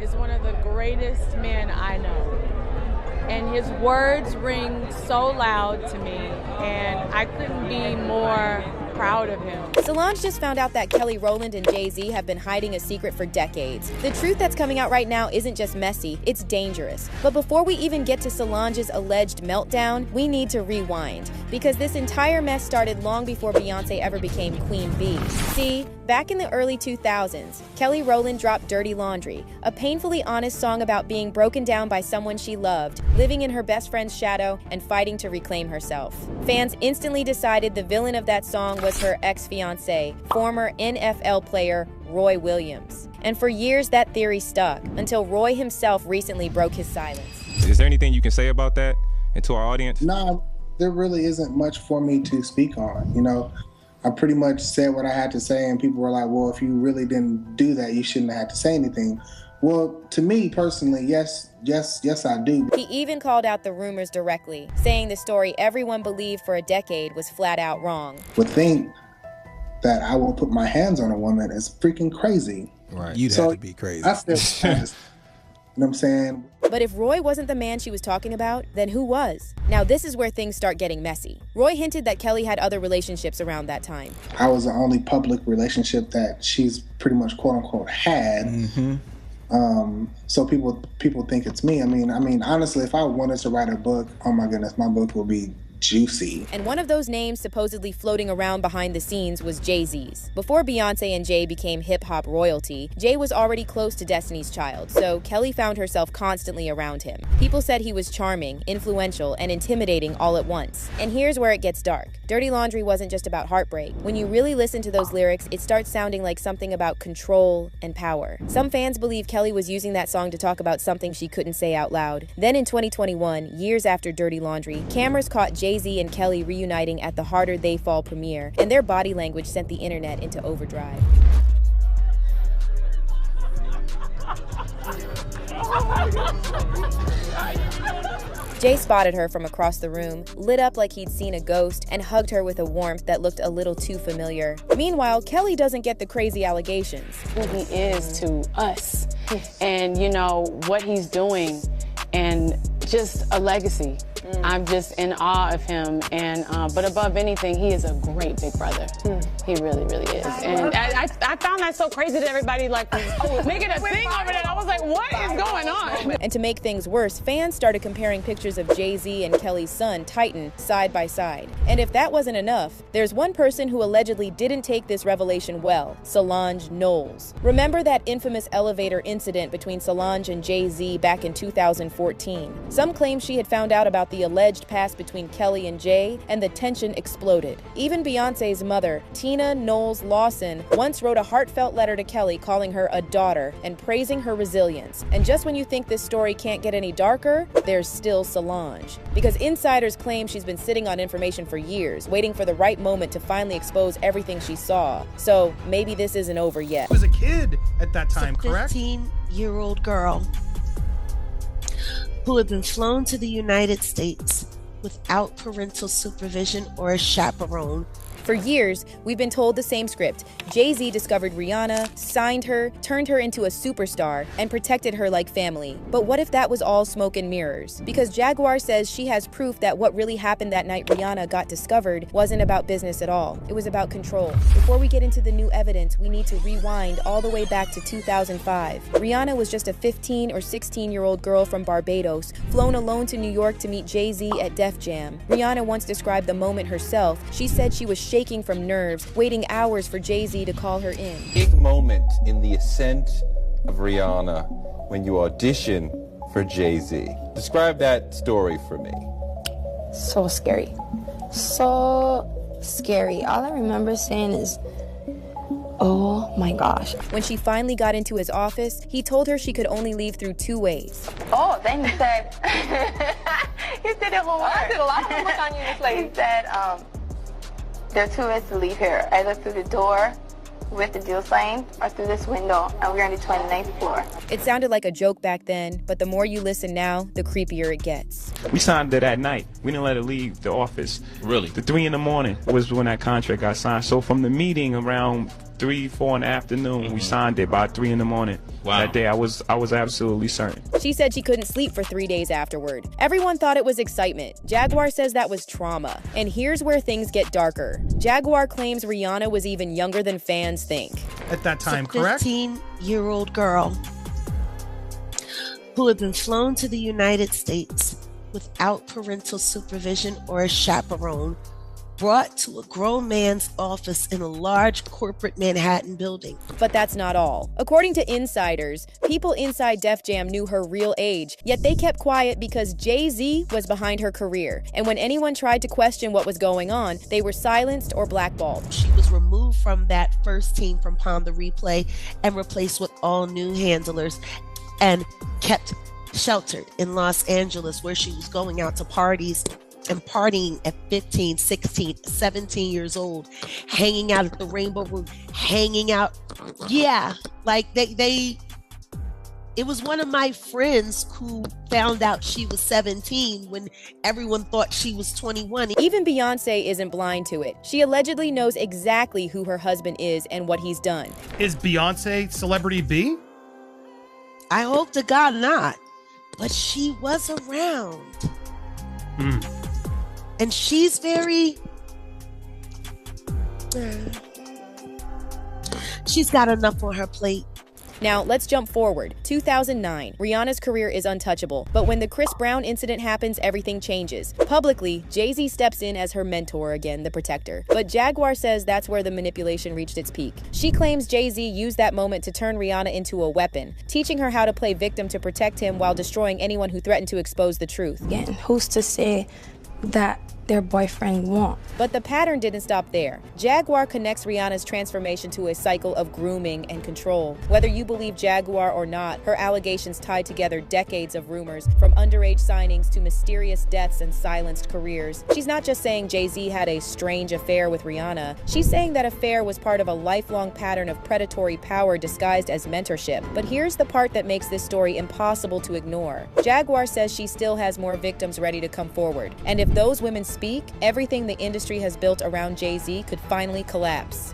is one of the greatest men I know. And his words ring so loud to me, and I couldn't be more proud of him. Solange just found out that Rowland and JayZ have been hiding a secret for decades. The truth that's coming out right now isn't just messy, it's dangerous. But before we even get to Solange's alleged meltdown, we need to rewind, because this entire mess started long before Beyonce ever became Queen Bee. See, back in the early 2000s, Rowland dropped Dirty Laundry, a painfully honest song about being broken down by someone she loved, living in her best friend's shadow, and fighting to reclaim herself. Fans instantly decided the villain of that song was her ex-fiancé, former NFL player Roy Williams. And for years that theory stuck, until Roy himself recently broke his silence. Is there anything you can say about that and to our audience? No, there really isn't much for me to speak on. You know, I pretty much said what I had to say, and people were like, well, if you really didn't do that, you shouldn't have had to say anything. Well, to me personally, yes, I do. He even called out the rumors directly, saying the story everyone believed for a decade was flat out wrong. Would think that I will put my hands on a woman is freaking crazy. Right. You'd have to be crazy. I feel you know what I'm saying? But if Roy wasn't the man she was talking about, then who was? Now this is where things start getting messy. Roy hinted that Kelly had other relationships around that time. I was the only public relationship that she's pretty much quote unquote had. Mm-hmm. So people think it's me. I mean, honestly, if I wanted to write a book, oh my goodness, my book will be juicy. And one of those names supposedly floating around behind the scenes was JayZ's. Before Beyonce and Jay became hip-hop royalty, Jay was already close to Destiny's Child, so Kelly found herself constantly around him. People said he was charming, influential, and intimidating all at once. And here's where it gets dark. Dirty Laundry wasn't just about heartbreak. When you really listen to those lyrics, it starts sounding like something about control and power. Some fans believe Kelly was using that song to talk about something she couldn't say out loud. Then in 2021, years after Dirty Laundry, cameras caught JayZ and Kelly reuniting at the Harder They Fall premiere, and their body language sent the internet into overdrive. Jay spotted her from across the room, lit up like he'd seen a ghost, and hugged her with a warmth that looked a little too familiar. Meanwhile, Kelly doesn't get the crazy allegations. Who he is to us, and you know, what he's doing, and just a legacy. I'm just in awe of him, and but above anything, he is a great big brother. He really, really is. And I found that so crazy that everybody like was making a thing over that. I was like, what is going on? And to make things worse, fans started comparing pictures of JayZ and Kelly's son, Titan, side by side. And if that wasn't enough, there's one person who allegedly didn't take this revelation well, Solange Knowles. Remember that infamous elevator incident between Solange and JayZ back in 2014? Some claim she had found out about the alleged past between Kelly and Jay, and the tension exploded. Even Beyonce's mother, Tina Knowles Lawson, once wrote a heartfelt letter to Kelly calling her a daughter and praising her resilience. And just when you think this story can't get any darker, there's still Solange. Because insiders claim she's been sitting on information for years, waiting for the right moment to finally expose everything she saw. So maybe this isn't over yet. She was a kid at that time, correct? 15-year-old girl who had been flown to the United States without parental supervision or a chaperone. For years, we've been told the same script. JayZ discovered Rihanna, signed her, turned her into a superstar, and protected her like family. But what if that was all smoke and mirrors? Because Jaguar says she has proof that what really happened that night Rihanna got discovered wasn't about business at all. It was about control. Before we get into the new evidence, we need to rewind all the way back to 2005. Rihanna was just a 15 or 16-year-old girl from Barbados, flown alone to New York to meet JayZ at Def Jam. Rihanna once described the moment herself. She said she was shaking from nerves, waiting hours for JayZ to call her in. Big moment in the ascent of Rihanna when you audition for JayZ. Describe that story for me. So scary. So scary. All I remember saying is, oh my gosh. When she finally got into his office, he told her she could only leave through two ways. Oh, then he said, he said it one word. I did a lot of homework on you this lady. He said, there are two ways to leave here, either through the door with the deal sign or through this window, and we're on the 29th floor. It sounded like a joke back then, but the more you listen now, the creepier it gets. We signed it at night. We didn't let her leave the office. Really? The 3 in the morning was when that contract got signed. So from the meeting around 3, 4 in the afternoon. We signed it by 3 in the morning. Wow. That day, I was absolutely certain. She said she couldn't sleep for 3 days afterward. Everyone thought it was excitement. Jaguar says that was trauma. And here's where things get darker. Jaguar claims Rihanna was even younger than fans think. At that time, It's a correct? 15-year-old girl who had been flown to the United States without parental supervision or a chaperone, brought to a grown man's office in a large corporate Manhattan building. But that's not all. According to insiders, people inside Def Jam knew her real age, yet they kept quiet because JayZ was behind her career. And when anyone tried to question what was going on, they were silenced or blackballed. She was removed from that first team from Pond the Replay and replaced with all new handlers and kept sheltered in Los Angeles, where she was going out to parties and partying at 15, 16, 17 years old, hanging out at the Rainbow Room, hanging out. Yeah, like it was one of my friends who found out she was 17 when everyone thought she was 21. Even Beyonce isn't blind to it. She allegedly knows exactly who her husband is and what he's done. Is Beyonce Celebrity B? I hope to God not, but she was around. And she's very, she's got enough on her plate. Now, let's jump forward. 2009. Rihanna's career is untouchable. But when the Chris Brown incident happens, everything changes. Publicly, JayZ steps in as her mentor again, the protector. But Jaguar says that's where the manipulation reached its peak. She claims JayZ used that moment to turn Rihanna into a weapon, teaching her how to play victim to protect him while destroying anyone who threatened to expose the truth. Again, who's to say that their boyfriend won't? But the pattern didn't stop there. Jaguar connects Rihanna's transformation to a cycle of grooming and control. Whether you believe Jaguar or not, her allegations tie together decades of rumors, from underage signings to mysterious deaths and silenced careers. She's not just saying JayZ had a strange affair with Rihanna. She's saying that affair was part of a lifelong pattern of predatory power disguised as mentorship. But here's the part that makes this story impossible to ignore. Jaguar says she still has more victims ready to come forward. And if those women speak, everything the industry has built around JayZ could finally collapse.